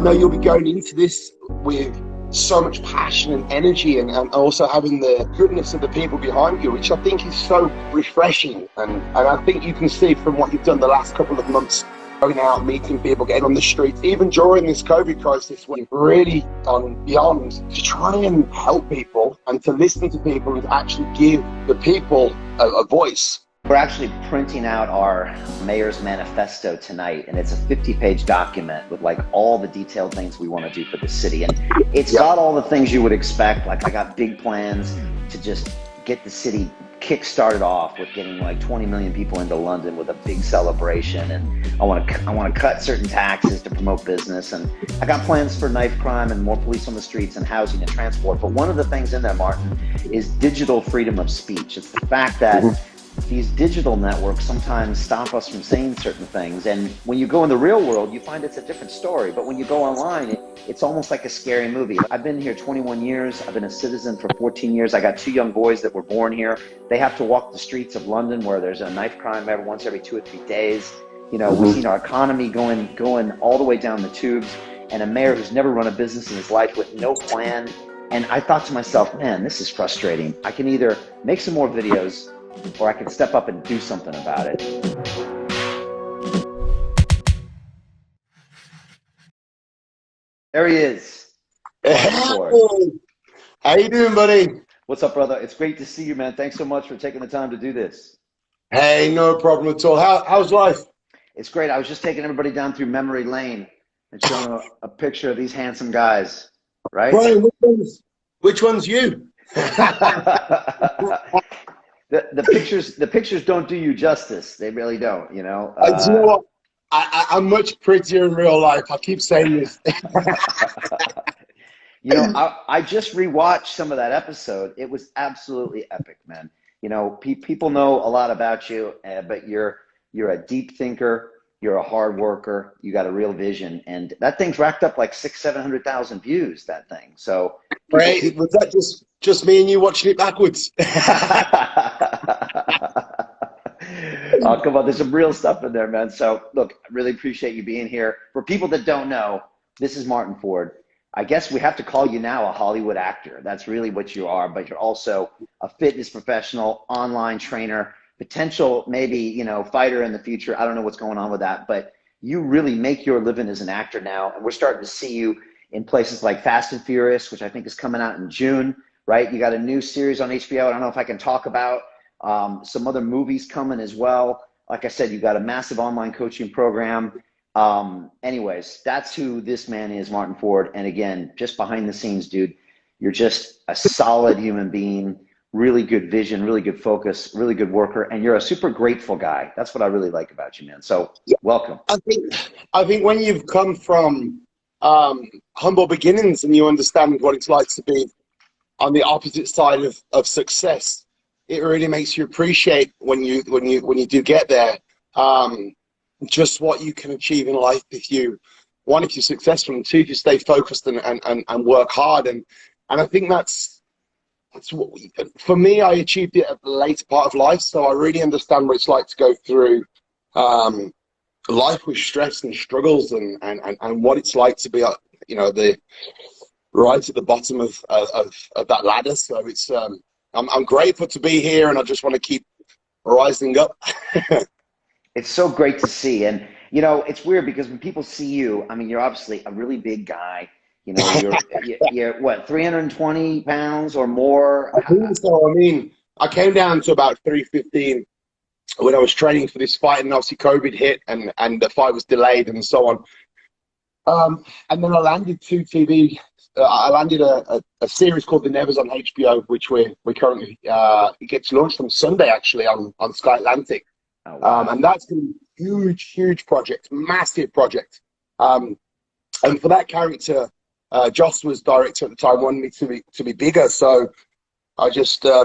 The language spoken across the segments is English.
know you'll be going into this with so much passion and energy, and also having the goodness of the people behind you, which I think is so refreshing. And I think you can see from what you've done the last couple of months, going out, meeting people, getting on the streets, even during this COVID crisis, we've really gone beyond to try and help people and to listen to people and actually give the people a voice. We're actually printing out our mayor's manifesto tonight, and it's a 50-page document with like all the detailed things we want to do for the city. And it's got all the things you would expect. Like, I got big plans to just get the city kick-started off with getting like 20 million people into London with a big celebration. And I want to cut certain taxes to promote business. And I got plans for knife crime and more police on the streets and housing and transport. But one of the things in there, Martyn, is digital freedom of speech. It's the fact that these digital networks sometimes stop us from saying certain things. And when you go in the real world, you find it's a different story. But when you go online, it's almost like a scary movie. I've been here 21 years. I've been a citizen for 14 years. I got 2 young boys that were born here. They have to walk the streets of London where there's a knife crime once every 2 or 3 days. You know, we've seen our economy going all the way down the tubes, and a mayor who's never run a business in his life with no plan. And I thought to myself, man, this is frustrating. I can either make some more videos, or I can step up and do something about it. There he is. Hey, how you doing, buddy? What's up, brother? It's great to see you, man. Thanks so much for taking the time to do this. Hey, no problem at all. How's life? It's great. I was just taking everybody down through memory lane and showing a picture of these handsome guys, right? Brian, which one's you? The pictures don't do you justice. They really don't, you know. You know what? I'm much prettier in real life. I keep saying this. You know, I just rewatched some of that episode. It was absolutely epic, man. You know, people know a lot about you, but you're a deep thinker. You're a hard worker. You got a real vision, and that thing's racked up like 600,000-700,000 views. That thing. So, great. Was that just me and you watching it backwards? Oh, come on. There's some real stuff in there, man. So, look, I really appreciate you being here. For people that don't know, this is Martyn Ford. I guess we have to call you now a Hollywood actor. That's really what you are, but you're also a fitness professional, online trainer, potential maybe, you know, fighter in the future. I don't know what's going on with that, but you really make your living as an actor now. And we're starting to see you in places like Fast and Furious, which I think is coming out in June, right? You got a new series on HBO. I don't know if I can talk about some other movies coming as well. Like I said, you got a massive online coaching program. Anyways, that's who this man is, Martyn Ford. And again, just behind the scenes, dude, you're just a solid human being, really good vision, really good focus, really good worker. And you're a super grateful guy. That's what I really like about you, man. So welcome. I think when you've come from humble beginnings and you understand what it's like to be on the opposite side of success, it really makes you appreciate when you do get there, just what you can achieve in life if you're successful, and two, if you stay focused and work hard. And I think that's what for me, I achieved it at the later part of life, so I really understand what it's like to go through life with stress and struggles, and what it's like to be, you know, the right at the bottom of that ladder. So it's I'm grateful to be here, and I just want to keep rising up. It's so great to see. And, you know, it's weird because when people see you, I mean, you're obviously a really big guy. You know, you're what, 320 pounds or more? I think so. I mean, I came down to about 315 when I was training for this fight, and obviously COVID hit, and the fight was delayed and so on. And then I landed I landed a series called The Nevers on HBO, which we currently it gets launched on Sunday actually on Sky Atlantic. Oh, wow. And that's been a huge project, massive project. And for that character, Joss was director at the time, wanted me to be bigger. So I just I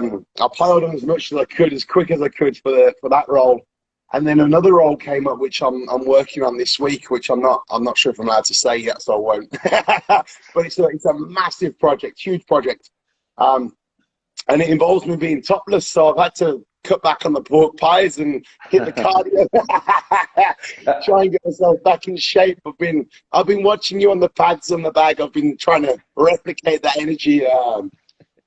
piled on as much as I could, as quick as I could for that role. And then another role came up, which I'm working on this week, which I'm not sure if I'm allowed to say yet, so I won't. But it's a massive project, huge project, and it involves me being topless. So I've had to cut back on the pork pies and hit the cardio. Try and get myself back in shape. I've been watching you on the pads on the bag. I've been trying to replicate that energy.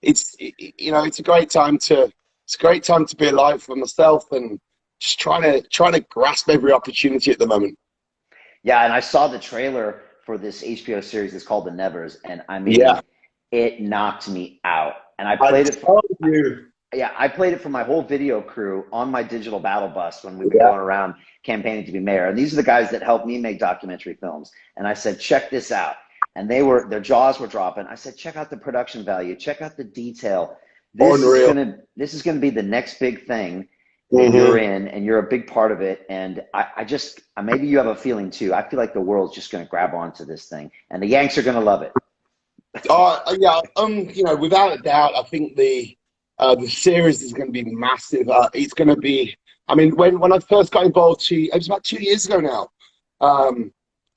It's a great time to be alive for myself, and just trying to grasp every opportunity at the moment. Yeah, and I saw the trailer for this HBO series. It's called The Nevers, and I mean, it knocked me out. And I played it for you. Yeah, I played it for my whole video crew on my digital battle bus when we were going around campaigning to be mayor. And these are the guys that helped me make documentary films. And I said, check this out. And their jaws were dropping. I said, check out the production value, check out the detail. This is gonna be the next big thing that you're in, and you're a big part of it. And I maybe you have a feeling too. I feel like the world's just gonna grab onto this thing, and the Yanks are gonna love it. Without a doubt, I think the series is going to be massive. It's going to be, I mean, when I first got involved, it was about 2 years ago now.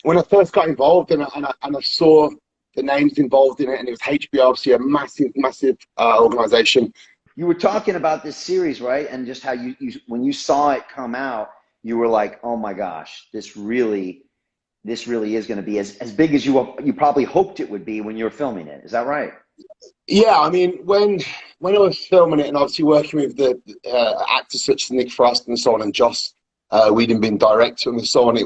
When I first got involved and I saw the names involved in it, and it was HBO, obviously a massive organization. You were talking about this series, right? And just how you when you saw it come out, you were like, oh my gosh, this really is going to be as big as you probably hoped it would be when you were filming it. Is that right? Yeah, I mean, when I was filming it and obviously working with the actors such as Nick Frost and so on, and Joss Whedon being director and so on,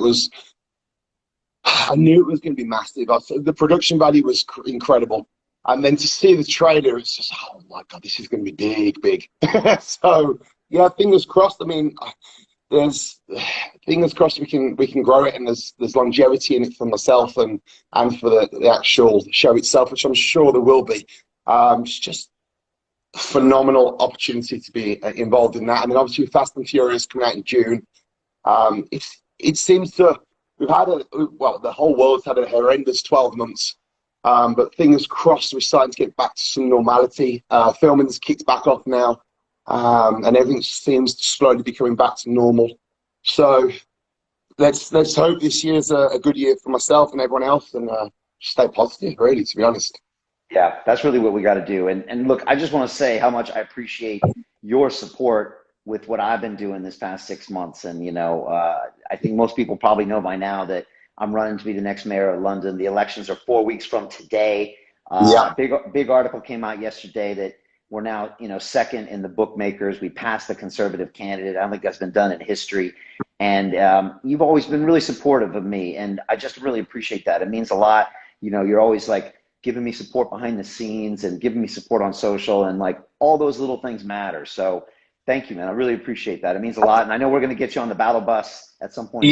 I knew it was going to be massive. The production value was incredible. And then to see the trailer, it's just, oh my God, this is going to be big. So, yeah, fingers crossed. I mean, there's fingers crossed we can grow it, and there's longevity in it for myself and for the actual show itself, which I'm sure there will be. It's just a phenomenal opportunity to be involved in that. And then obviously Fast and Furious coming out in June. It seems to the whole world's had a horrendous 12 months. But fingers crossed we're starting to get back to some normality. Filming's kicked back off now. And everything seems to slowly be coming back to normal. So let's hope this year's a good year for myself and everyone else, and stay positive, really, to be honest. Yeah, that's really what we got to do. And look, I just want to say how much I appreciate your support with what I've been doing this past 6 months. And, I think most people probably know by now that I'm running to be the next mayor of London. The elections are 4 weeks from today. Big article came out yesterday that we're now, second in the bookmakers. We passed the conservative candidate. I don't think that's been done in history. And you've always been really supportive of me, and I just really appreciate that. It means a lot. You're always like giving me support behind the scenes and giving me support on social, and like all those little things matter. So thank you, man. I really appreciate that. It means a lot. And I know we're going to get you on the battle bus at some point.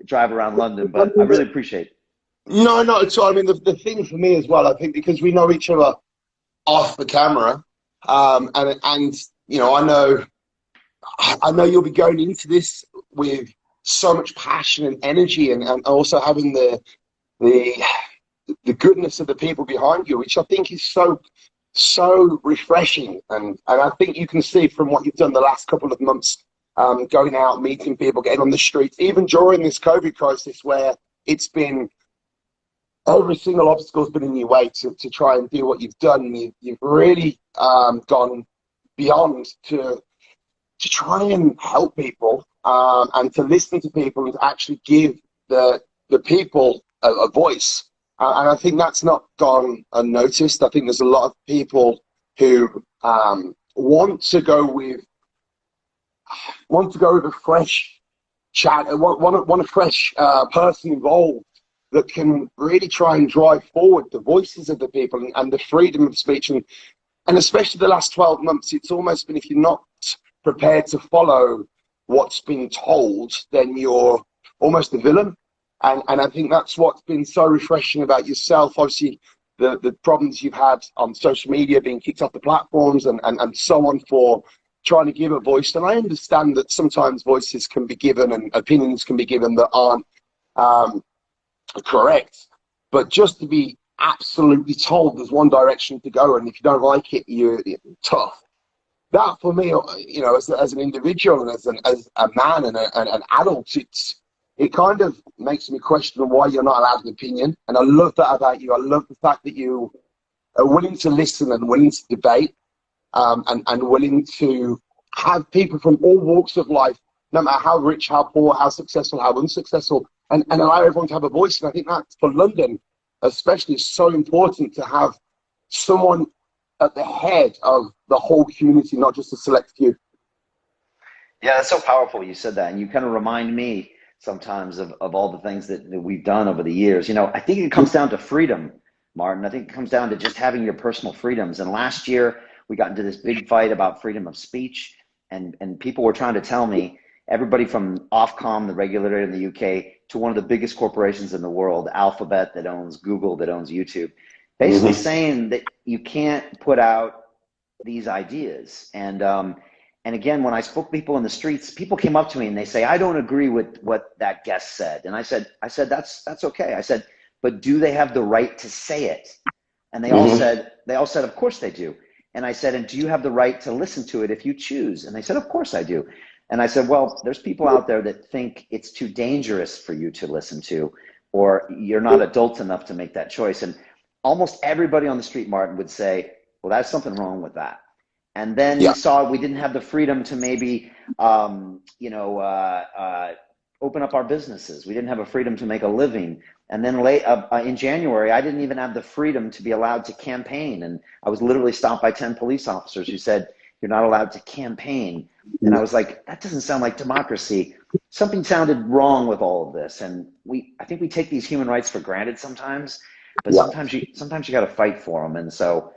Drive around London, but I really appreciate it. No, not at all. I mean, the thing for me as well, I think, because we know each other off the camera, and I know you'll be going into this with so much passion and energy, and also having the goodness of the people behind you, which I think is so refreshing. And I think you can see from what you've done the last couple of months, going out, meeting people, getting on the streets, even during this COVID crisis, where it's been every single obstacle's been in your way to try and do what you've done. You've really gone beyond to try and help people, and to listen to people, and to actually give the people a voice. And I think that's not gone unnoticed. I think there's a lot of people who want to go with a fresh chat, want a fresh person involved that can really try and drive forward the voices of the people and the freedom of speech. And especially the last 12 months, it's almost been, if you're not prepared to follow what's been told, then you're almost a villain. And I think that's what's been so refreshing about yourself. Obviously, the problems you've had on social media, being kicked off the platforms and so on, for trying to give a voice. And I understand that sometimes voices can be given and opinions can be given that aren't correct. But just to be absolutely told there's one direction to go, and if you don't like it, you're tough. That, for me, as an individual and as a man and an adult, it kind of makes me question why you're not allowed an opinion. And I love that about you. I love the fact that you are willing to listen and willing to debate, and willing to have people from all walks of life, no matter how rich, how poor, how successful, how unsuccessful, and allow everyone to have a voice. And I think that for London, especially, is so important to have someone at the head of the whole community, not just a select few. Yeah, that's so powerful you said that. And you kind of remind me sometimes of all the things that we've done over the years. You know, I think it comes down to freedom, Martyn. I think it comes down to just having your personal freedoms. And last year, we got into this big fight about freedom of speech. And people were trying to tell me, everybody from Ofcom, the regulator in the UK, to one of the biggest corporations in the world, Alphabet, that owns Google, that owns YouTube, basically saying that you can't put out these ideas. And again, when I spoke to people in the streets, people came up to me and they say, I don't agree with what that guest said. And I said, that's okay. I said, but do they have the right to say it? And they all said, of course they do. And I said, and do you have the right to listen to it if you choose? And they said, of course I do. And I said, well, there's people out there that think it's too dangerous for you to listen to, or you're not adult enough to make that choice. And almost everybody on the street, Martyn, would say, well, there's something wrong with that. And then we saw we didn't have the freedom to maybe, open up our businesses. We didn't have a freedom to make a living. And then in January, I didn't even have the freedom to be allowed to campaign. And I was literally stopped by 10 police officers who said, you're not allowed to campaign. And I was like, that doesn't sound like democracy. Something sounded wrong with all of this. And I think we take these human rights for granted sometimes, but sometimes you got to fight for them. And so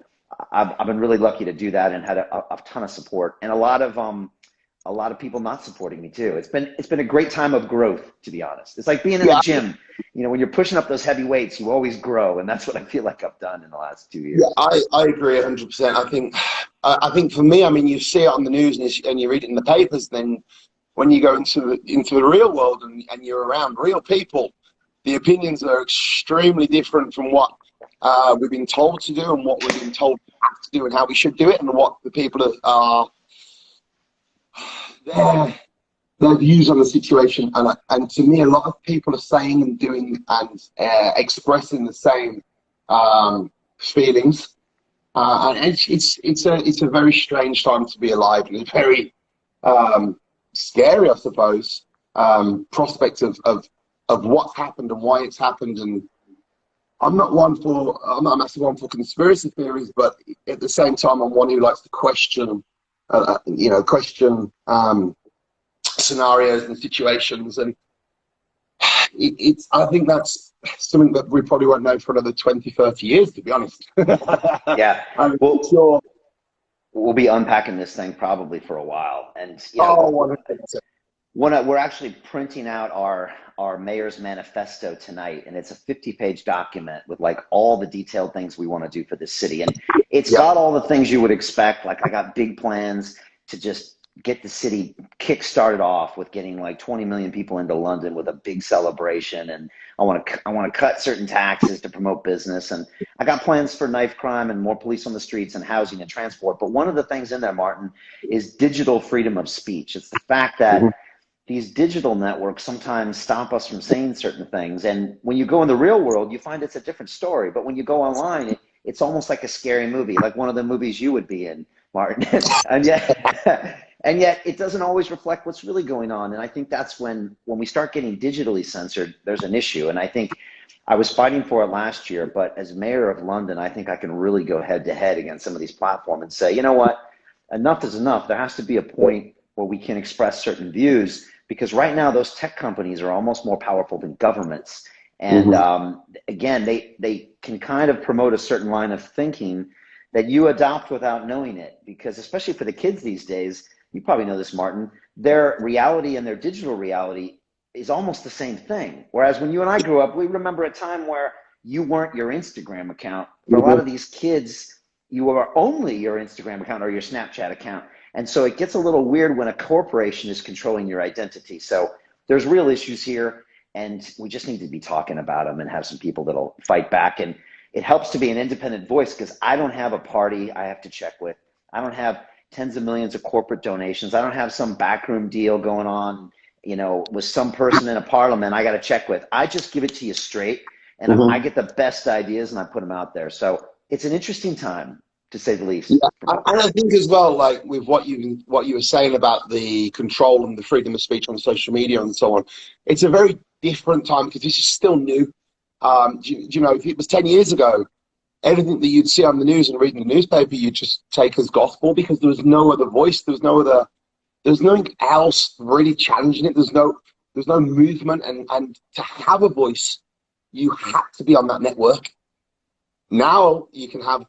I've been really lucky to do that and had a ton of support, and a lot of people not supporting me too. It's been a great time of growth, to be honest. It's like being in the gym. You know, when you're pushing up those heavy weights, you always grow, and that's what I feel like I've done in the last 2 years. Yeah, I agree 100%. I think for me, I mean, you see it on the news and you read it in the papers. Then when you go into the real world and you're around real people, the opinions are extremely different from what we've been told to do and what we've been told to do and how we should do it, and what the people are their views on the situation. And to me, a lot of people are saying and doing and expressing the same feelings. And it's a very strange time to be alive, and a very scary, I suppose, prospect of what's happened and why it's happened. And I'm not a massive one for conspiracy theories, but at the same time, I'm one who likes to question scenarios and situations. And I think that's something that we probably won't know for another 20, 30 years, to be honest. Yeah. Well, sure. We'll be unpacking this thing probably for a while. And we're actually printing out our mayor's manifesto tonight, and it's a 50-page document with like all the detailed things we want to do for the city. And it's got all the things you would expect. Like, I got big plans to just get the city kick-started off with getting like 20 million people into London with a big celebration. And I want to cut certain taxes to promote business. And I got plans for knife crime and more police on the streets and housing and transport. But one of the things in there, Martyn, is digital freedom of speech. It's the fact that these digital networks sometimes stop us from saying certain things. And when you go in the real world, you find it's a different story. But when you go online, it's almost like a scary movie, like one of the movies you would be in, Martyn. And yet it doesn't always reflect what's really going on. And I think that's when we start getting digitally censored, there's an issue. And I think I was fighting for it last year, but as mayor of London, I think I can really go head to head against some of these platforms and say, you know what, enough is enough. There has to be a point where we can express certain views, because right now those tech companies are almost more powerful than governments. And again, they can kind of promote a certain line of thinking that you adopt without knowing it, because especially for the kids these days, you probably know this, Martyn, their reality and their digital reality is almost the same thing. Whereas when you and I grew up, we remember a time where you weren't your Instagram account. For a lot of these kids, you were only your Instagram account or your Snapchat account. And so it gets a little weird when a corporation is controlling your identity. So there's real issues here, and we just need to be talking about them and have some people that'll fight back. And it helps to be an independent voice, because I don't have a party I have to check with. I don't have tens of millions of corporate donations. I don't have some backroom deal going on, you know, with some person in a parliament I got to check with. I just give it to you straight, and I get the best ideas and I put them out there. So it's an interesting time. to say the least. Yeah, and I think as well, like with what you were saying about the control and the freedom of speech on social media and so on, it's a very different time because this is still new. You know, if it was 10 years ago, everything that you'd see on the news and read in the newspaper, you'd just take as gospel because there was no other voice, there's nothing else really challenging it. There's no movement, and to have a voice, you had to be on that network. Now you can have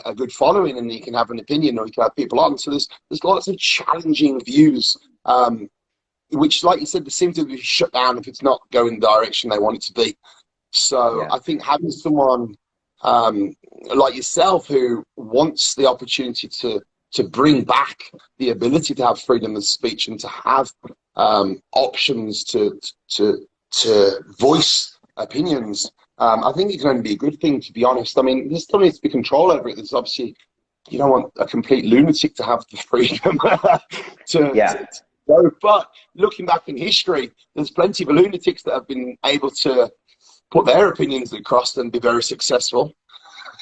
a good following and you can have an opinion, or you can have people on. So there's lots of challenging views, which, like you said, they seem to be shut down if it's not going the direction they want it to be. So I think having someone like yourself who wants the opportunity to bring back the ability to have freedom of speech and to have options to voice opinions, I think it can only be a good thing, to be honest. I mean, there still needs to be control over it. There's obviously, you don't want a complete lunatic to have the freedom to go. But looking back in history, there's plenty of lunatics that have been able to put their opinions across and be very successful.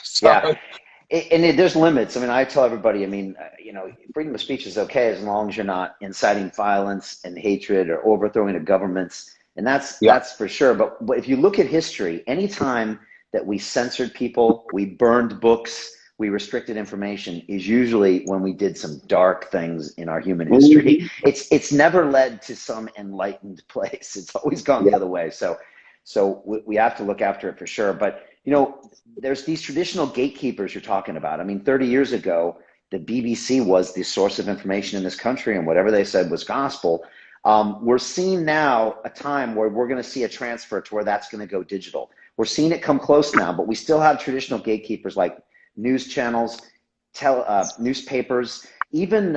So, there's limits. I mean, I tell everybody, I mean, you know, freedom of speech is okay as long as you're not inciting violence and hatred or overthrowing of governments. And that's for sure. But if you look at history, anytime that we censored people, we burned books, we restricted information, is usually when we did some dark things in our human history. It's never led to some enlightened place. It's always gone the other way. So we have to look after it for sure. But, you know, there's these traditional gatekeepers you're talking about. I mean, 30 years ago, the BBC was the source of information in this country, and whatever they said was gospel. We're seeing now a time where we're going to see a transfer to where that's going to go digital. We're seeing it come close now, but we still have traditional gatekeepers like news channels, newspapers, even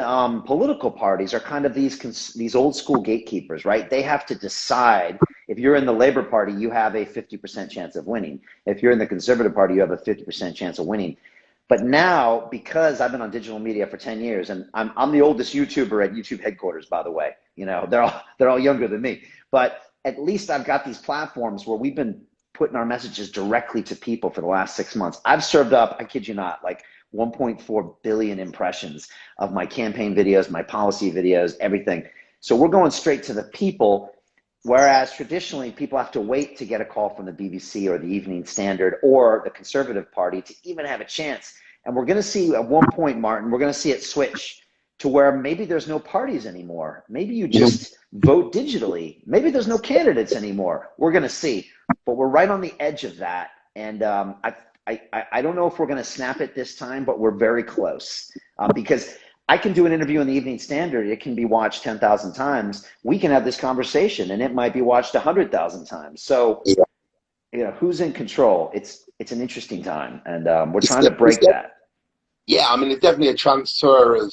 political parties are kind of these old school gatekeepers, right? They have to decide. If you're in the Labor Party, you have a 50% chance of winning. If you're in the Conservative Party, you have a 50% chance of winning. But now, because I've been on digital media for 10 years, and I'm the oldest YouTuber at YouTube headquarters, by the way. You know, they're all younger than me. But at least I've got these platforms where we've been putting our messages directly to people for the last 6 months. I've served up, I kid you not, like 1.4 billion impressions of my campaign videos, my policy videos, everything. So we're going straight to the people, whereas traditionally people have to wait to get a call from the BBC or the Evening Standard or the Conservative Party to even have a chance. And we're going to see at one point, Martyn, we're going to see it switch to where maybe there's no parties anymore. Maybe you just vote digitally. Maybe there's no candidates anymore. We're going to see. But we're right on the edge of that. And I don't know if we're going to snap it this time, but we're very close. Because I can do an interview in the Evening Standard. It can be watched 10,000 times. We can have this conversation, and it might be watched 100,000 times. So, you know, who's in control? It's an interesting time, and we're trying to break that. Yeah, I mean, it's definitely a transfer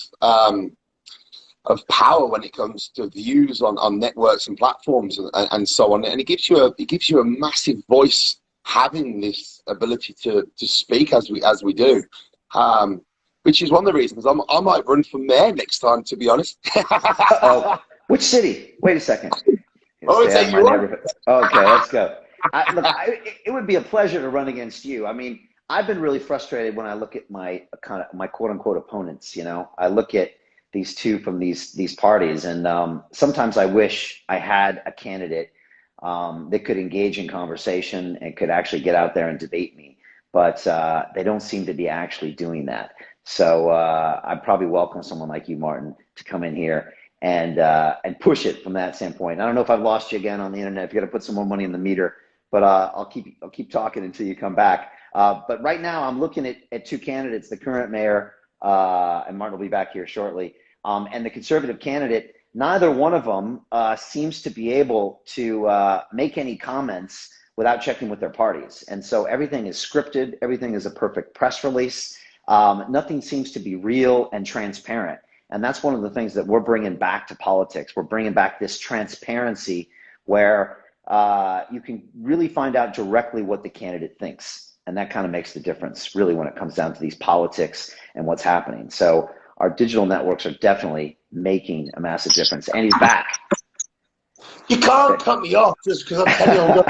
of power when it comes to views on networks and platforms and so on. And it gives you a massive voice, having this ability to speak as we do. Which is one of the reasons I might run for mayor next time, to be honest. Which city? Wait a second. Okay, let's go. It would be a pleasure to run against you. I mean, I've been really frustrated when I look at my quote unquote opponents. You know, I look at these two from these parties, and sometimes I wish I had a candidate that could engage in conversation and could actually get out there and debate me. But they don't seem to be actually doing that. So I'd probably welcome someone like you, Martyn, to come in here and push it from that standpoint. I don't know if I've lost you again on the internet. If you got to put some more money in the meter, but I'll keep talking until you come back. But right now I'm looking at two candidates: the current mayor, and Martyn will be back here shortly, and the Conservative candidate. Neither one of them seems to be able to make any comments without checking with their parties, and so everything is scripted. Everything is a perfect press release. Nothing seems to be real and transparent. And that's one of the things that we're bringing back to politics. We're bringing back this transparency where you can really find out directly what the candidate thinks. And that kind of makes the difference, really, when it comes down to these politics and what's happening. So our digital networks are definitely making a massive difference. And he's back. You can't cut me off just because I'm telling you.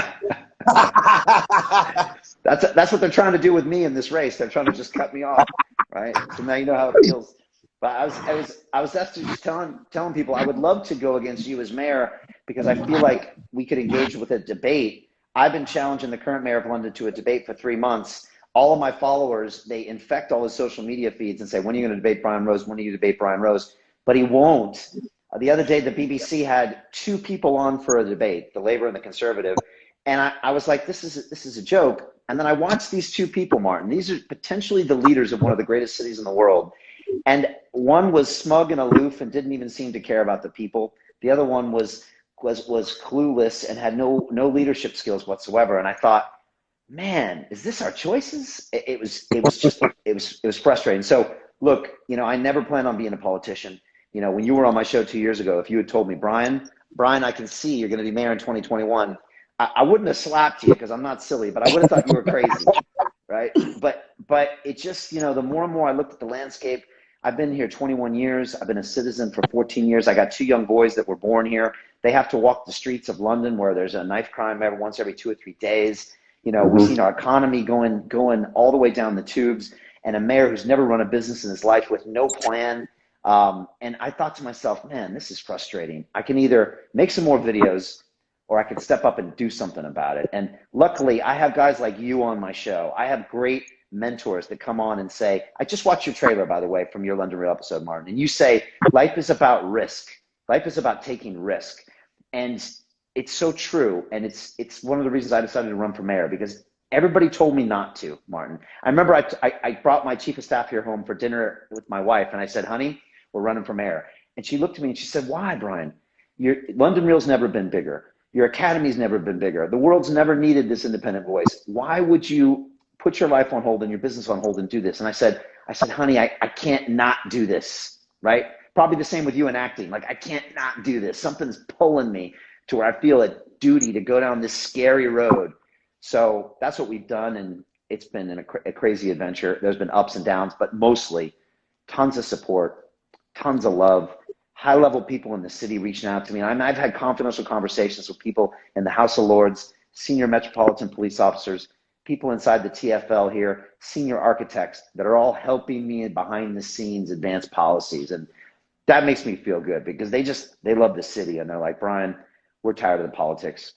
That's what they're trying to do with me in this race. They're trying to just cut me off. right? So now you know how it feels. But I was actually just telling people I would love to go against you as mayor because I feel like we could engage with a debate. I've been challenging the current mayor of London to a debate for 3 months. All of my followers, they infect all his social media feeds and say, when are you going to debate Brian Rose? When are you going to debate Brian Rose? But he won't. The other day, the BBC had 2 people on for a debate, the Labour and the Conservative. And I was like, this is a joke. And then I watched these 2 people, Martin. These are potentially the leaders of one of the greatest cities in the world. And one was smug and aloof and didn't even seem to care about the people. The other one was clueless and had no leadership skills whatsoever. And I thought, man, is this our choices? It was frustrating. So look, I never planned on being a politician. When you were on my show 2 years ago, if you had told me, Brian, I can see you're going to be mayor in 2021, I wouldn't have slapped you because I'm not silly, but I would have thought you were crazy, right? But it just, the more and more I looked at the landscape, I've been here 21 years. I've been a citizen for 14 years. I got 2 young boys that were born here. They have to walk the streets of London where there's a knife crime once every 2 or 3 days. We've seen our economy going all the way down the tubes, and a mayor who's never run a business in his life with no plan. And I thought to myself, man, this is frustrating. I can either make some more videos or I can step up and do something about it. And luckily, I have guys like you on my show. I have great mentors that come on and say, I just watched your trailer, by the way, from your London Real episode, Martin. And you say, life is about risk. Life is about taking risk. And it's so true. And it's one of the reasons I decided to run for mayor, because everybody told me not to, Martin. I remember I brought my chief of staff here home for dinner with my wife. And I said, honey, we're running for mayor. And she looked at me and she said, why, Brian? London Real's never been bigger. Your academy's never been bigger. The world's never needed this independent voice. Why would you put your life on hold and your business on hold and do this? And I said, honey, I can't not do this, right? Probably the same with you in acting. Like, I can't not do this. Something's pulling me to where I feel a duty to go down this scary road. So that's what we've done. And it's been a crazy adventure. There's been ups and downs, but mostly tons of support, tons of love. High-level people in the city reaching out to me. I've had confidential conversations with people in the House of Lords, senior metropolitan police officers, people inside the TfL here, senior architects that are all helping me behind the scenes advance policies. And that makes me feel good because they love the city and they're like, Brian, we're tired of the politics.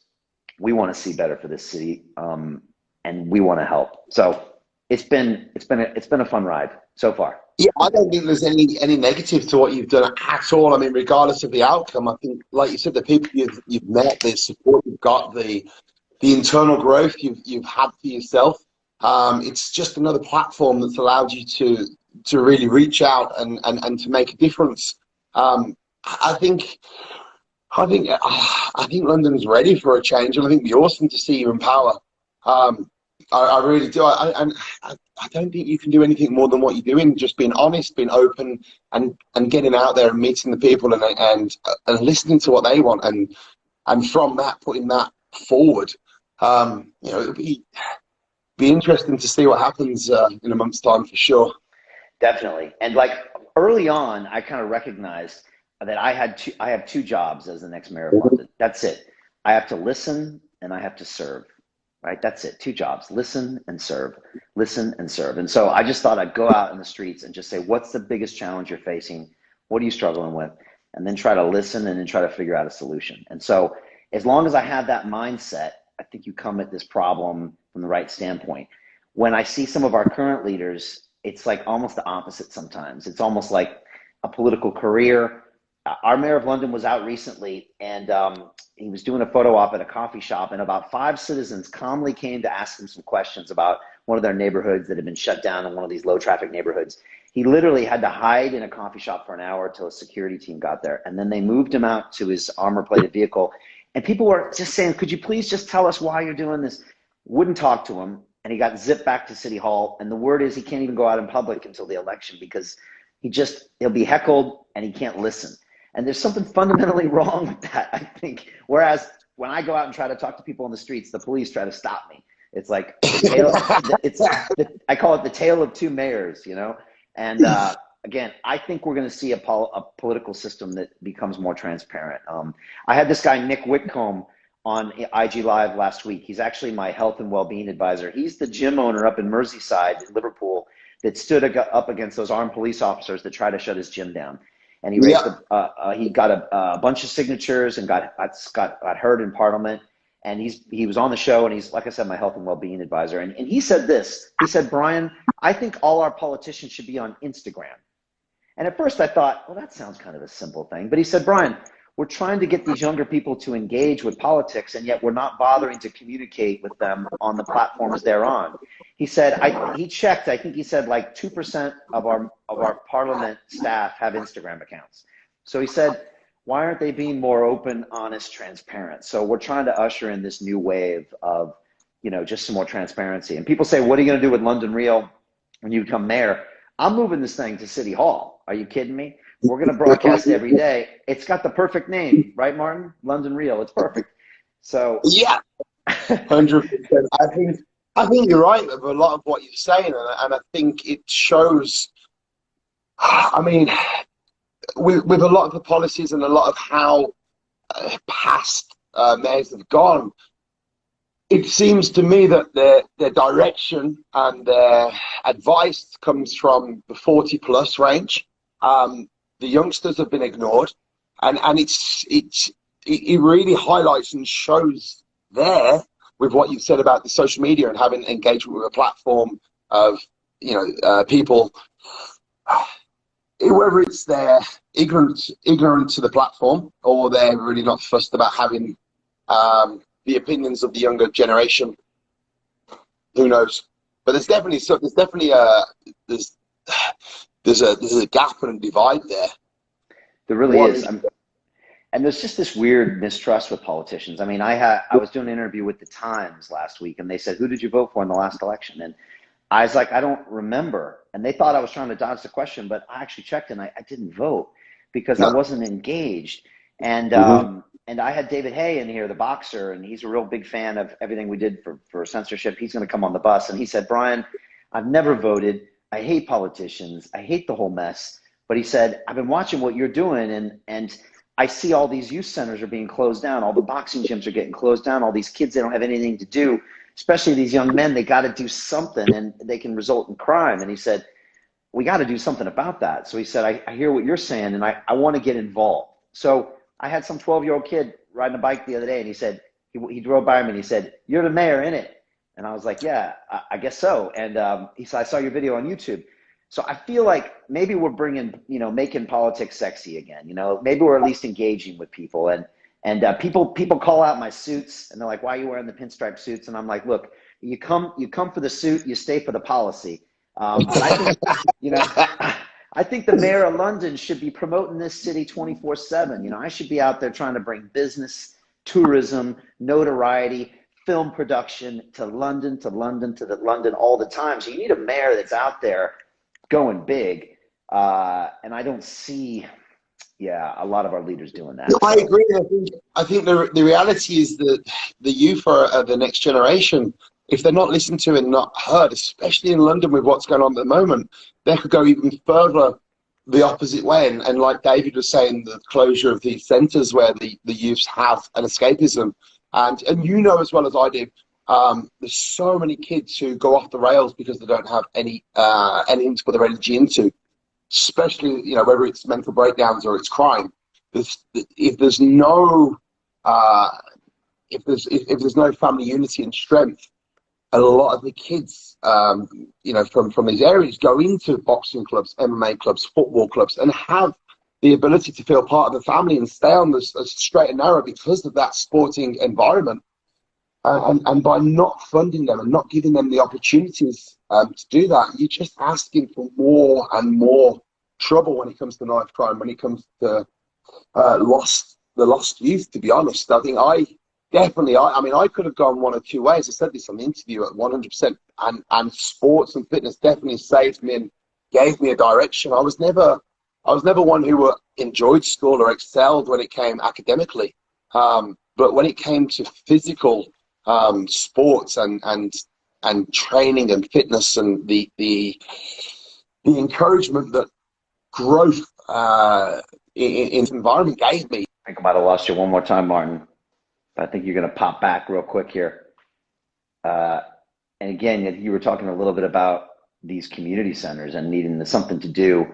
We want to see better for this city, and we want to help. So it's been a fun ride so far. Yeah, I don't think there's any negative to what you've done at all. I mean, regardless of the outcome, I think, like you said, the people you've met, the support you've got, the internal growth you've had for yourself, it's just another platform that's allowed you to really reach out and to make a difference. I think London's ready for a change, and I think it'd be awesome to see you in power. I really do. I don't think you can do anything more than what you're doing. Just being honest, being open, and getting out there and meeting the people and listening to what they want, and from that putting that forward. It'll be interesting to see what happens in a month's time for sure. Definitely. And like early on, I kind of recognized that I have 2 jobs as the next mayor of London. That's it. I have to listen and I have to serve. Right? That's it. 2 jobs. Listen and serve. Listen and serve. And so I just thought I'd go out in the streets and just say, what's the biggest challenge you're facing? What are you struggling with? And then try to listen and then try to figure out a solution. And so as long as I have that mindset, I think you come at this problem from the right standpoint. When I see some of our current leaders, it's like almost the opposite sometimes. It's almost like a political career. Our mayor of London was out recently and he was doing a photo op at a coffee shop, and about 5 citizens calmly came to ask him some questions about one of their neighborhoods that had been shut down in one of these low traffic neighborhoods. He literally had to hide in a coffee shop for an hour till a security team got there. And then they moved him out to his armor plated vehicle. And people were just saying, could you please just tell us why you're doing this? Wouldn't talk to him. And he got zipped back to City Hall. And the word is he can't even go out in public until the election because he'll be heckled and he can't listen. And there's something fundamentally wrong with that, I think. Whereas when I go out and try to talk to people on the streets, the police try to stop me. It's like, I call it the tale of 2 mayors, And again, I think we're going to see a political system that becomes more transparent. I had this guy, Nick Whitcomb, on IG Live last week. He's actually my health and well-being advisor. He's the gym owner up in Merseyside, in Liverpool, that stood up against those armed police officers that tried to shut his gym down. And he raised he got a bunch of signatures and got heard in Parliament. And he was on the show, and he's, like I said, my health and well-being advisor. And he said this. He said, Brian, I think all our politicians should be on Instagram. And at first I thought, well, that sounds kind of a simple thing. But he said, Brian, we're trying to get these younger people to engage with politics, and yet we're not bothering to communicate with them on the platforms they're on. He said, he checked, I think he said like 2% of our Parliament staff have Instagram accounts. So he said, why aren't they being more open, honest, transparent? So we're trying to usher in this new wave of, just some more transparency. And people say, what are you going to do with London Real when you become mayor? I'm moving this thing to City Hall. Are you kidding me? We're going to broadcast every day. It's got the perfect name, right, Martyn? London Real. It's perfect. So yeah, 100%. I think you're right with a lot of what you're saying, and I think it shows. I mean, with a lot of the policies and a lot of how past mayors have gone, it seems to me that their direction and their advice comes from the 40+ range. The youngsters have been ignored, and it really highlights and shows there with what you've said about the social media and having engagement with a platform of people, whether it's their ignorant to the platform, or they're really not fussed about having the opinions of the younger generation. Who knows? But there's definitely a gap and a divide there. There really is. And there's just this weird mistrust with politicians. I mean, I was doing an interview with the Times last week, and they said, who did you vote for in the last election? And I was like, I don't remember. And they thought I was trying to dodge the question, but I actually checked, and I didn't vote because I wasn't engaged. And and I had David Haye in here, the boxer, and he's a real big fan of everything we did for censorship. He's going to come on the bus. And he said, Brian, I've never voted. I hate politicians. I hate the whole mess. But he said, I've been watching what you're doing, and I see all these youth centers are being closed down. All the boxing gyms are getting closed down. All these kids, they don't have anything to do, especially these young men. They got to do something, and they can result in crime. And he said, we got to do something about that. So he said, I hear what you're saying, and I want to get involved. So I had some 12-year-old kid riding a bike the other day, and he said, he drove by me, and he said, you're the mayor, innit? And I was like, yeah, I guess so. And he said, I saw your video on YouTube. So I feel like maybe we're bringing, making politics sexy again. Maybe we're at least engaging with people. And people call out my suits, and they're like, why are you wearing the pinstripe suits? And I'm like, look, you come for the suit, you stay for the policy. But I think, I think the mayor of London should be promoting this city 24/7. I should be out there trying to bring business, tourism, notoriety, film production to London all the time. So you need a mayor that's out there going big. And I don't see, a lot of our leaders doing that. I agree. I think the reality is that the youth are the next generation. If they're not listened to and not heard, especially in London with what's going on at the moment, they could go even further the opposite way. And like David was saying, the closure of these centres where the youths have an escapism. And as well as I do, there's so many kids who go off the rails because they don't have anything to put their energy into, especially, whether it's mental breakdowns or it's crime. If there's no family unity and strength, a lot of the kids, from these areas go into boxing clubs, MMA clubs, football clubs, and have the ability to feel part of the family and stay on the straight and narrow because of that sporting environment. And by not funding them and not giving them the opportunities to do that, you're just asking for more and more trouble when it comes to knife crime, when it comes to the lost youth, to be honest. I think I could have gone one or two ways. I said this on the interview at 100%. And sports and fitness definitely saved me and gave me a direction. I was never one who enjoyed school or excelled when it came academically. But when it came to physical sports and training and fitness and the encouragement that growth in the environment gave me. I think I might have lost you one more time, Martyn. I think you're going to pop back real quick here. And again, you were talking a little bit about these community centers and needing something to do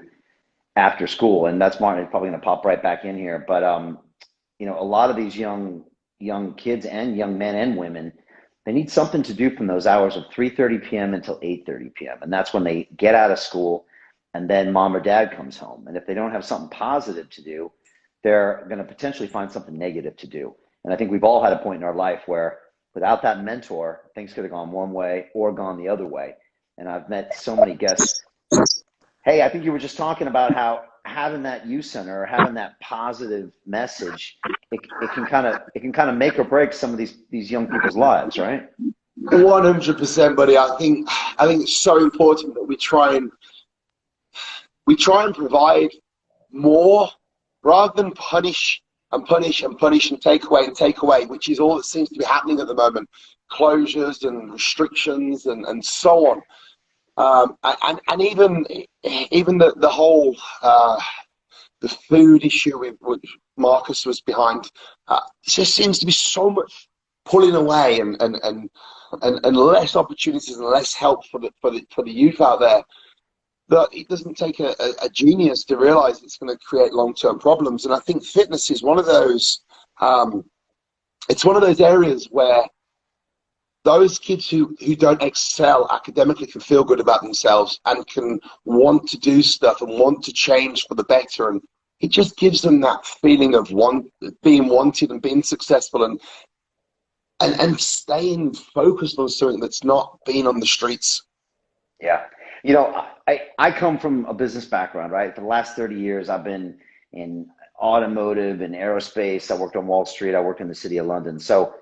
after school. And that's Martyn probably going to pop right back in here. But, you know, a lot of these young kids and young men and women, they need something to do from those hours of 3:30 p.m. until 8:30 p.m. And that's when they get out of school and then mom or dad comes home. And if they don't have something positive to do, they're going to potentially find something negative to do. And I think we've all had a point in our life where without that mentor, things could have gone one way or gone the other way. And I've met so many guests. Hey, I think you were just talking about how having that youth center or having that positive message, it can kind of make or break some of these young people's lives, right? 100%, buddy. I think it's so important that we try and provide more rather than punish and take away, which is all that seems to be happening at the moment. Closures and restrictions and so on. And even the whole the food issue which Marcus was behind, it just seems to be so much pulling away and less opportunities and less help for the youth out there, that it doesn't take a genius to realize it's going to create long-term problems. And I think fitness is one of those. It's one of those areas where those kids who don't excel academically can feel good about themselves and can want to do stuff and want to change for the better. And it just gives them that feeling of being wanted and being successful and staying focused on something that's not being on the streets. Yeah. You know, I come from a business background, right? For the last 30 years, I've been in automotive and aerospace. I worked on Wall Street. I worked in the city of London. So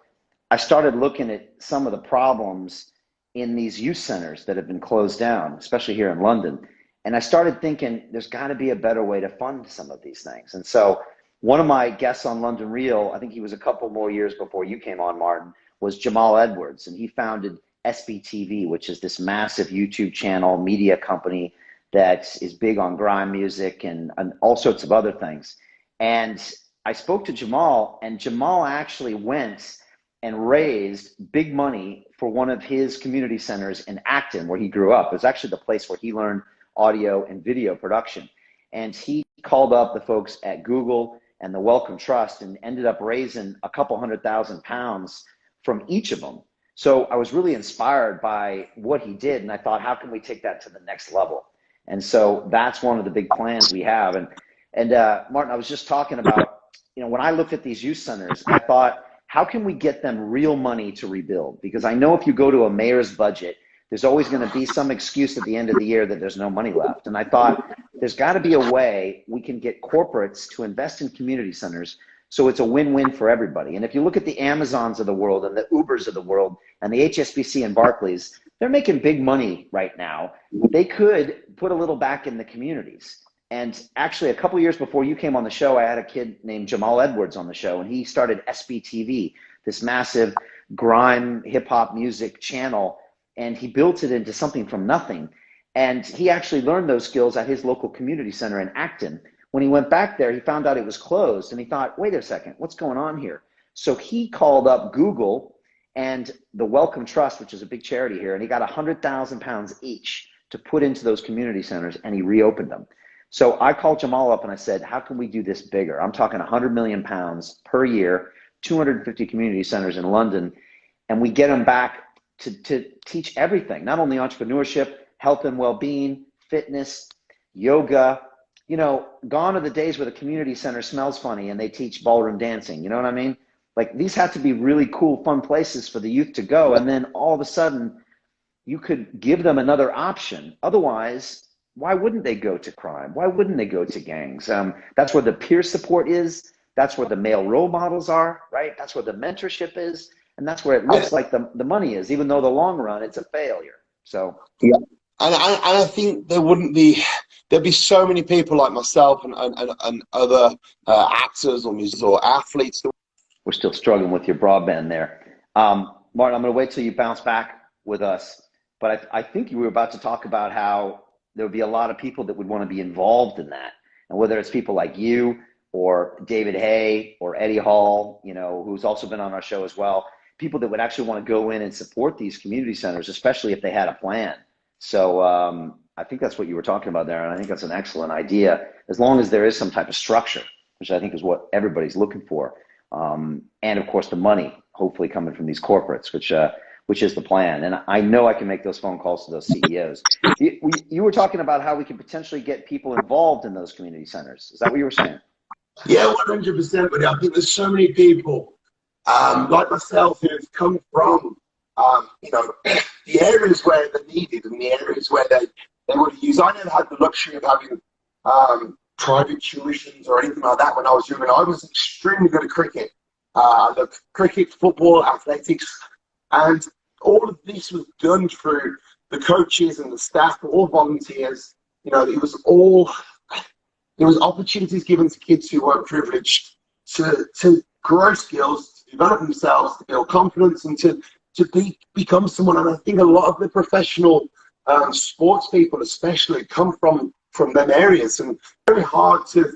I started looking at some of the problems in these youth centers that have been closed down, especially here in London. And I started thinking there's got to be a better way to fund some of these things. And so one of my guests on London Real, I think he was a couple more years before you came on, Martyn, was Jamal Edwards. And he founded SBTV, which is this massive YouTube channel media company that is big on grime music and all sorts of other things. And I spoke to Jamal, and Jamal actually went and raised big money for one of his community centers in Acton, where he grew up. It was actually the place where he learned audio and video production. And he called up the folks at Google and the Wellcome Trust and ended up raising a couple £100,000 from each of them. So I was really inspired by what he did. And I thought, how can we take that to the next level? And so that's one of the big plans we have. And Martyn, I was just talking about, you know, when I looked at these youth centers, I thought, how can we get them real money to rebuild? Because I know if you go to a mayor's budget, there's always going to be some excuse at the end of the year that there's no money left. And I thought there's got to be a way we can get corporates to invest in community centers so it's a win-win for everybody. And if you look at the Amazons of the world and the Ubers of the world and the HSBC and Barclays, they're making big money right now. They could put a little back in the communities. And actually, a couple years before you came on the show, I had a kid named Jamal Edwards on the show, and he started SBTV, this massive grime hip-hop music channel, and he built it into something from nothing. And he actually learned those skills at his local community center in Acton. When he went back there, he found out it was closed, and he thought, wait a second, what's going on here? So he called up Google and the Wellcome Trust, which is a big charity here, and he got £100,000 each to put into those community centers, and he reopened them. So I called Jamal up and I said, how can we do this bigger? I'm talking £100 million per year, 250 community centers in London, and we get them back to teach everything, not only entrepreneurship, health and well-being, fitness, yoga. You know, gone are the days where the community center smells funny and they teach ballroom dancing. You know what I mean? Like, these have to be really cool, fun places for the youth to go. And then all of a sudden you could give them another option. Otherwise, why wouldn't they go to crime? Why wouldn't they go to gangs? That's where the peer support is. That's where the male role models are, right? That's where the mentorship is. And that's where it looks like the money is, even though the long run, it's a failure. So, yeah. And I think there'd be so many people like myself and other actors or musicians or athletes. We're still struggling with your broadband there. Martyn, I'm going to wait till you bounce back with us. But I think you were about to talk about how there would be a lot of people that would want to be involved in that. And whether it's people like you or David Haye or Eddie Hall, you know, who's also been on our show as well, people that would actually want to go in and support these community centers, especially if they had a plan. So I think that's what you were talking about there, and I think that's an excellent idea, as long as there is some type of structure, which I think is what everybody's looking for. And of course the money, hopefully coming from these corporates, which is the plan. And I know I can make those phone calls to those CEOs. You were talking about how we can potentially get people involved in those community centers. Is that what you were saying? Yeah, 100%. But I think there's so many people like myself who've come from, you know, the areas where they're needed and the areas where they would use. I never had the luxury of having private tuitions or anything like that when I was young, and I was extremely good at cricket. I loved cricket, football, athletics, and all of this was done through the coaches and the staff, all volunteers. You know, it was all, there was opportunities given to kids who weren't privileged to grow skills, to develop themselves, to build confidence, and to become someone. And I think a lot of the professional sports people especially come from them areas, and very hard to.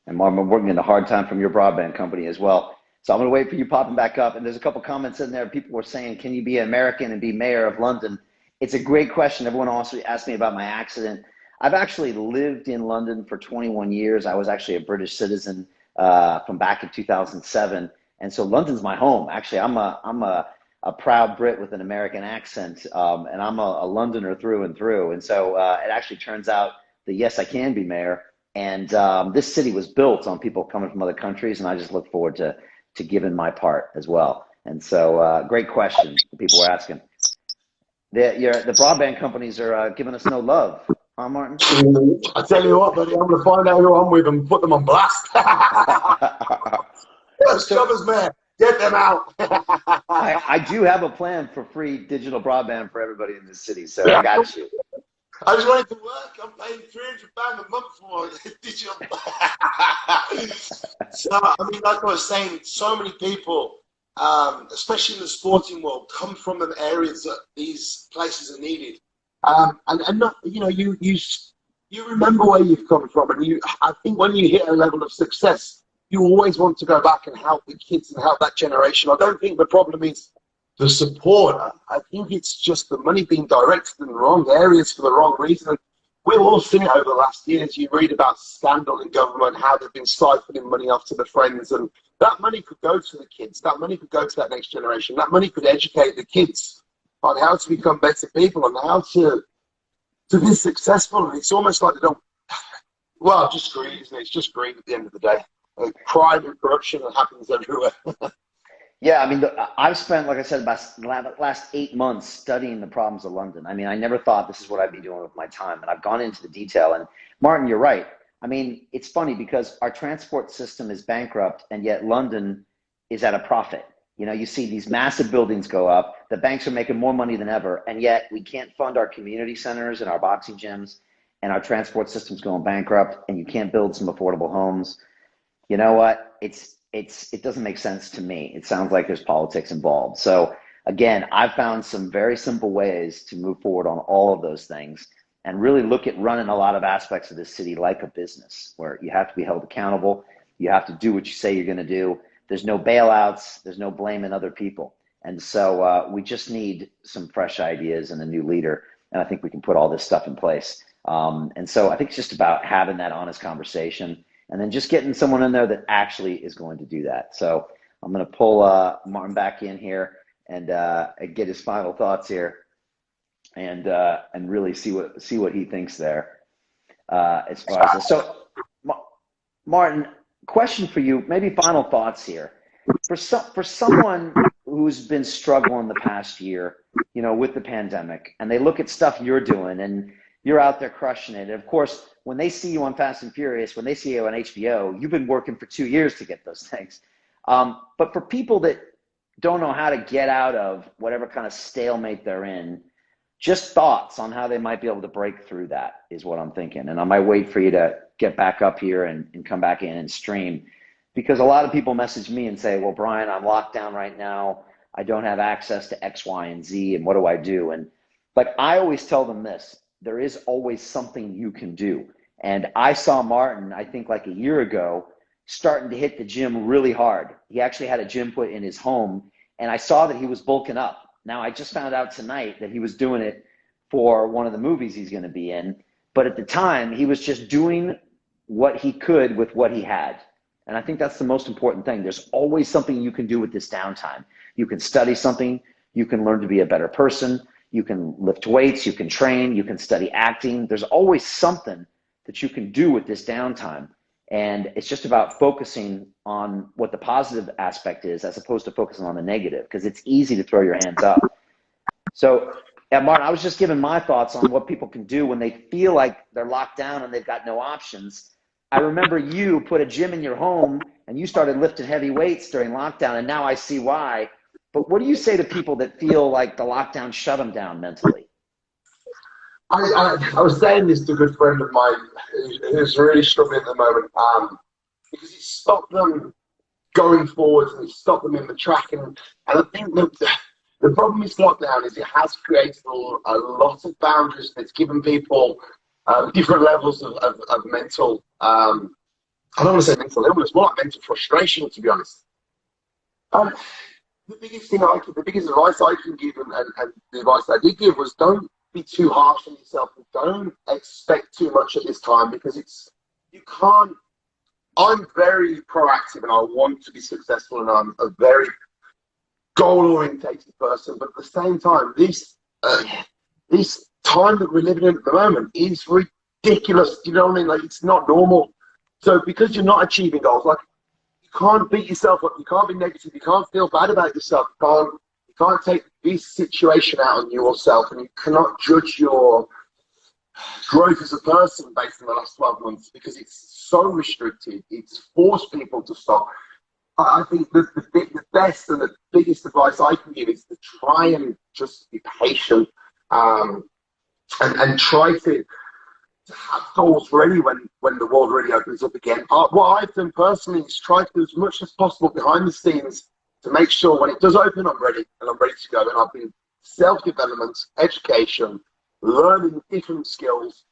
And Martin, I'm working in a hard time from your broadband company as well. So I'm going to wait for you popping back up. And there's a couple comments in there. People were saying, can you be an American and be mayor of London? It's a great question. Everyone also asked me about my accident. I've actually lived in London for 21 years. I was actually a British citizen from back in 2007. And so London's my home. Actually, I'm a proud Brit with an American accent, and I'm a Londoner through and through. And so it actually turns out that, yes, I can be mayor. And this city was built on people coming from other countries, and I just look forward to giving my part as well. And so great question that people were asking. The broadband companies are giving us no love, huh, Martin? I tell you what, buddy, I'm going to find out who I'm with and put them on blast. Shovers, man. Get them out. I do have a plan for free digital broadband for everybody in this city, so I got you. I just wanted to work. I'm paying £300 a month for digital. So, I mean, like I was saying, so many people, especially in the sporting world, come from the areas that these places are needed. And not, you know, you remember where you've come from, and I think when you hit a level of success, you always want to go back and help the kids and help that generation. I don't think the problem is the support. I think it's just the money being directed in the wrong areas for the wrong reason. We've all seen it over the last years. You read about scandal in government, how they've been siphoning money off to the friends, and that money could go to the kids. That money could go to that next generation. That money could educate the kids on how to become better people and how to be successful. And it's almost like they don't, well, just greed, isn't it? It's just greed at the end of the day. Crime and corruption that happens everywhere. Yeah, I mean, I've spent, like I said, about the last 8 months studying the problems of London. I mean, I never thought this is what I'd be doing with my time, and I've gone into the detail. And Martin, you're right. I mean, it's funny because our transport system is bankrupt, and yet London is at a profit. You know, you see these massive buildings go up, the banks are making more money than ever, and yet we can't fund our community centers and our boxing gyms, and our transport system's going bankrupt, and you can't build some affordable homes. You know what? It doesn't make sense to me. It sounds like there's politics involved. So again, I've found some very simple ways to move forward on all of those things and really look at running a lot of aspects of this city like a business, where you have to be held accountable. You have to do what you say you're going to do. There's no bailouts. There's no blaming other people. And so we just need some fresh ideas and a new leader. And I think we can put all this stuff in place. And so I think it's just about having that honest conversation, and then just getting someone in there that actually is going to do that. So I'm going to pull Martin back in here and get his final thoughts here, and really see what he thinks there as far as this. So, Martin, question for you, maybe final thoughts here. For someone who's been struggling the past year, you know, with the pandemic, and they look at stuff you're doing, and you're out there crushing it. And of course, when they see you on Fast and Furious, when they see you on HBO, you've been working for 2 years to get those things. But for people that don't know how to get out of whatever kind of stalemate they're in, just thoughts on how they might be able to break through that is what I'm thinking. And I might wait for you to get back up here and come back in and stream, because a lot of people message me and say, well, Brian, I'm locked down right now. I don't have access to X, Y, and Z, and what do I do? And like I always tell them this, there is always something you can do. And I saw Martin, I think like a year ago, starting to hit the gym really hard. He actually had a gym put in his home, and I saw that he was bulking up. Now, I just found out tonight that he was doing it for one of the movies he's going to be in. But at the time, he was just doing what he could with what he had. And I think that's the most important thing. There's always something you can do with this downtime. You can study something. You can learn to be a better person. You can lift weights. You can train. You can study acting. There's always something that you can do with this downtime. And it's just about focusing on what the positive aspect is as opposed to focusing on the negative, because it's easy to throw your hands up. So, yeah, Martyn, I was just giving my thoughts on what people can do when they feel like they're locked down and they've got no options. I remember you put a gym in your home and you started lifting heavy weights during lockdown, and now I see why. But what do you say to people that feel like the lockdown shut them down mentally? I was saying this to a good friend of mine who's really struggling at the moment, because it stopped them going forwards and it stopped them in the track. And I think that the problem with lockdown is it has created a lot of boundaries. It's given people different levels of mental, I don't want to say mental illness, more like mental frustration, to be honest. The biggest advice I can give, and the advice I did give, was don't be too harsh on yourself and don't expect too much at this time, because you can't. I'm very proactive and I want to be successful, and I'm a very goal-orientated person, but at the same time, this time that we're living in at the moment is ridiculous. You know what I mean? Like, it's not normal. So because you're not achieving goals, like, you can't beat yourself up. You can't be negative. You can't feel bad about yourself. You can't take this situation out on yourself, and you cannot judge your growth as a person based on the last 12 months because it's so restricted. It's forced people to stop. I think the best and the biggest advice I can give is to try and just be patient, and try to have goals ready when the world really opens up again. What I've done personally is try to do as much as possible behind the scenes to make sure when it does open, I'm ready and I'm ready to go. And I've been self-development, education, learning different skills,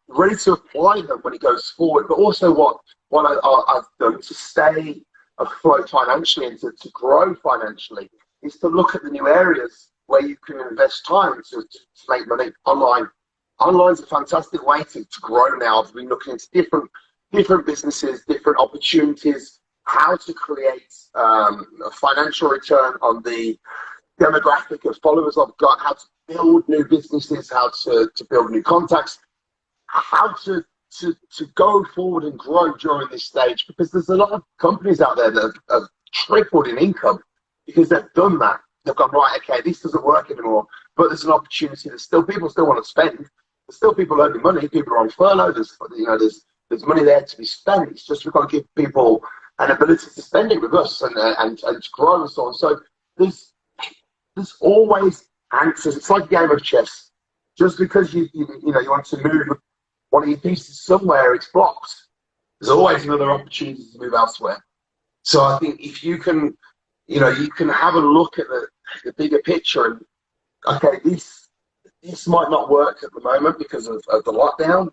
ready to apply them when it goes forward. But also what I've done to stay afloat financially and to grow financially is to look at the new areas where you can invest time to make money online. Online's a fantastic way to grow now. I've been looking into different businesses, different opportunities, how to create a financial return on the demographic of followers I've got, how to build new businesses, how to build new contacts, how to go forward and grow during this stage, because there's a lot of companies out there that have tripled in income because they've done that. They've gone, right, okay, this doesn't work anymore, but there's an opportunity that people still want to spend. There's still people earning money. People are on furlough. There's money there to be spent. It's just we've got to give people an ability to spend it with us and to grow and so on. So there's always answers. It's like a game of chess. Just because you want to move one of your pieces somewhere, it's blocked. There's always another opportunity to move elsewhere. So I think if you can, you can have a look at the bigger picture and, okay, this might not work at the moment because of the lockdown,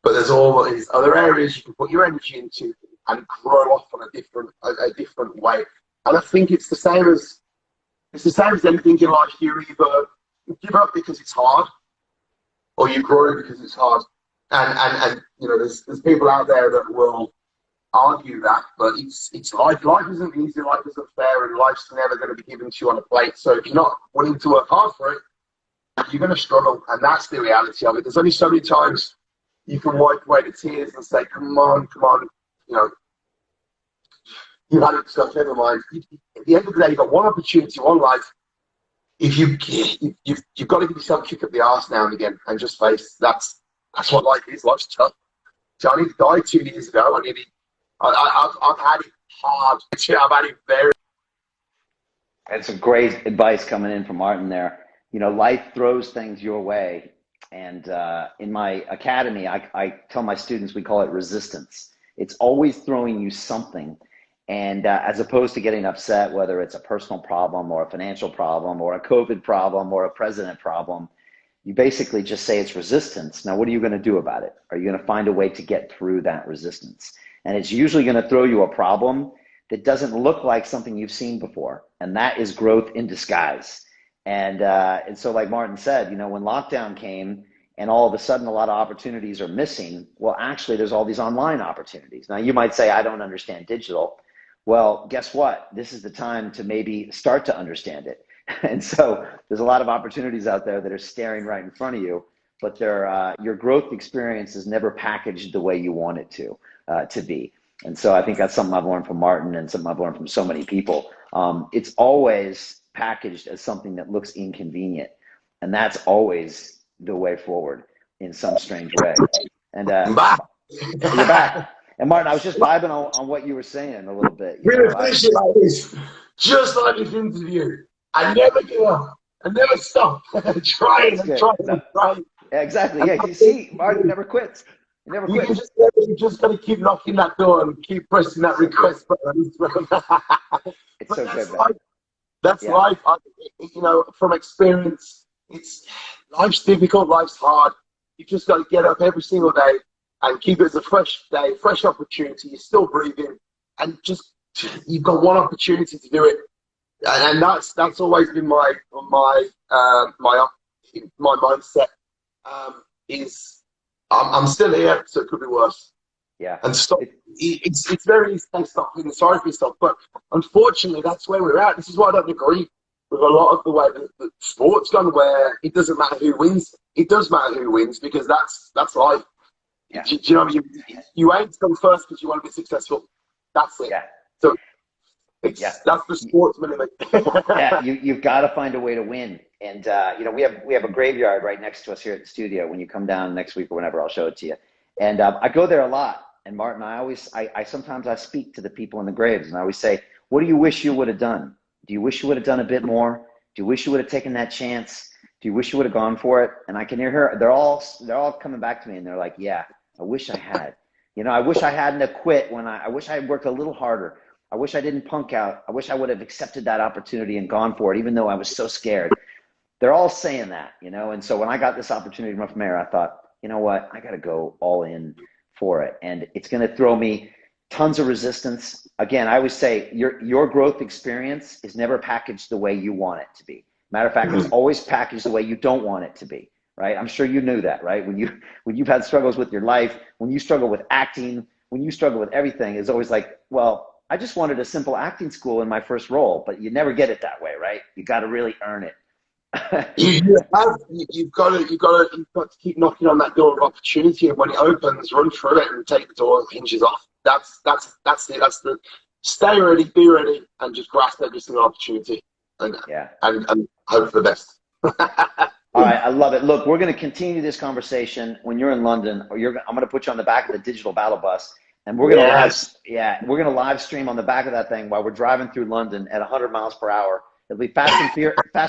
but there's always other areas you can put your energy into and grow off on a different way. And I think it's the same as anything in life. You either give up because it's hard, or you grow because it's hard. And there's people out there that will argue that, but it's life. Life isn't easy, life isn't fair, and life's never going to be given to you on a plate. So if you're not willing to work hard for it, you're going to struggle, and that's the reality of it. There's only so many times you can wipe away the tears and say, come on, you've had it stuff, never mind. At the end of the day, you've got one opportunity, one life. If you've got to give yourself a kick up the arse now and again and just face that's what life is. Life's tough. Johnny died 2 years ago. I've had it hard. I've had it very. That's some great advice coming in from Martyn there. Life throws things your way. And in my academy, I tell my students, we call it resistance. It's always throwing you something. And as opposed to getting upset, whether it's a personal problem or a financial problem or a COVID problem or a president problem, you basically just say it's resistance. Now, what are you going to do about it? Are you going to find a way to get through that resistance? And it's usually going to throw you a problem that doesn't look like something you've seen before. And that is growth in disguise. And so like Martyn said, you know, when lockdown came and all of a sudden a lot of opportunities are missing, well, actually there's all these online opportunities. Now you might say, I don't understand digital. Well, guess what? This is the time to maybe start to understand it. And so there's a lot of opportunities out there that are staring right in front of you, but your growth experience is never packaged the way you want it to be. And so I think that's something I've learned from Martyn and something I've learned from so many people. It's always packaged as something that looks inconvenient. And that's always the way forward in some strange way. And you're back. And Martyn, I was just vibing on what you were saying a little bit. We're going to finish it like this, just like this interview. I never give up. I never stop. Trying and trying. Yeah, exactly. Yeah, you see, Martyn never quits. He never quits. You just got to keep knocking that door and keep pressing that request button. It's so good, man. That's life. You know, from experience, life's difficult, life's hard. You just got to get up every single day and keep it as a fresh day, fresh opportunity. You're still breathing, and you've got one opportunity to do it. And that's always been my mindset. I'm still here, so it could be worse. Yeah. And stop. It's very easy to stop feeling sorry for yourself, but unfortunately, that's where we're at. This is why I don't agree with a lot of the way that sport's gone, where it doesn't matter who wins. It does matter who wins, because that's life. Yeah. Do you know what I mean? You aim to come first because you want to be successful. That's it. Yeah. So that's the sportsman in it. Yeah, you've got to find a way to win. And you know, we have a graveyard right next to us here at the studio. When you come down next week or whenever, I'll show it to you. And I go there a lot. And Martyn, I sometimes speak to the people in the graves, and I always say, what do you wish you would have done? Do you wish you would have done a bit more? Do you wish you would have taken that chance? Do you wish you would have gone for it? And I can hear her. They're all coming back to me, and they're like, yeah, I wish I had. You know, I wish I hadn't have quit I wish I had worked a little harder. I wish I didn't punk out. I wish I would have accepted that opportunity and gone for it, even though I was so scared. They're all saying that, you know. And so when I got this opportunity to run for mayor, I thought, you know what, I got to go all in for it. And it's going to throw me tons of resistance. Again, I always say your growth experience is never packaged the way you want it to be. Matter of fact, it's always packaged the way you don't want it to be, right? I'm sure you knew that, right? When you've had struggles with your life, when you struggle with acting, when you struggle with everything, it's always like, well, I just wanted a simple acting school in my first role, but you never get it that way, right? You got to really earn it. You've got to keep knocking on that door of opportunity, and when it opens, run through it and take the door hinges off. That's it. That's the stay ready, be ready, and just grasp every single opportunity and hope for the best. All right, I love it. Look, we're going to continue this conversation when you're in London. I'm going to put you on the back of the digital battle bus, and we're going to live stream on the back of that thing while we're driving through London at 100 miles per hour. It'll be Fast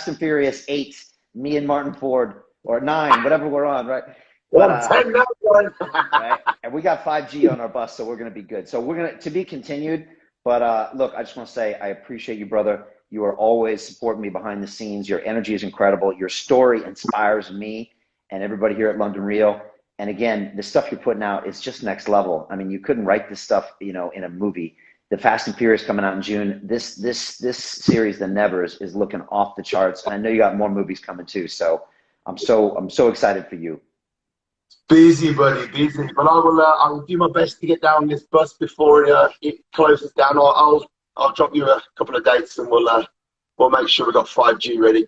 and Furious 8, me and Martyn Ford, or 9, whatever we're on, right? But, 10 now, right? And we got 5G on our bus, so we're going to be good. So we're going to be continued. But look, I just want to say I appreciate you, brother. You are always supporting me behind the scenes. Your energy is incredible. Your story inspires me and everybody here at London Real. And again, the stuff you're putting out is just next level. I mean, you couldn't write this stuff, you know, in a movie. The Fast and Furious coming out in June. This series, The Nevers, is looking off the charts. And I know you got more movies coming too. So I'm so excited for you. Busy, buddy, busy. But I will do my best to get down this bus before it closes down. I'll drop you a couple of dates, and we'll make sure we got 5G ready.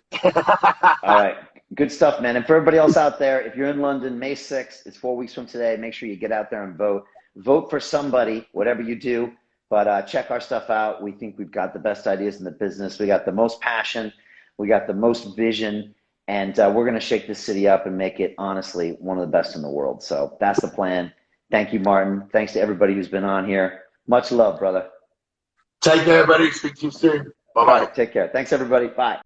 All right. Good stuff, man. And for everybody else out there, if you're in London, May 6th, it's 4 weeks from today. Make sure you get out there and vote. Vote for somebody, whatever you do. But check our stuff out. We think we've got the best ideas in the business. We got the most passion. We got the most vision. And we're going to shake this city up and make it, honestly, one of the best in the world. So that's the plan. Thank you, Martyn. Thanks to everybody who's been on here. Much love, brother. Take care, buddy. Speak to you soon. Bye-bye. Take care. Thanks, everybody. Bye.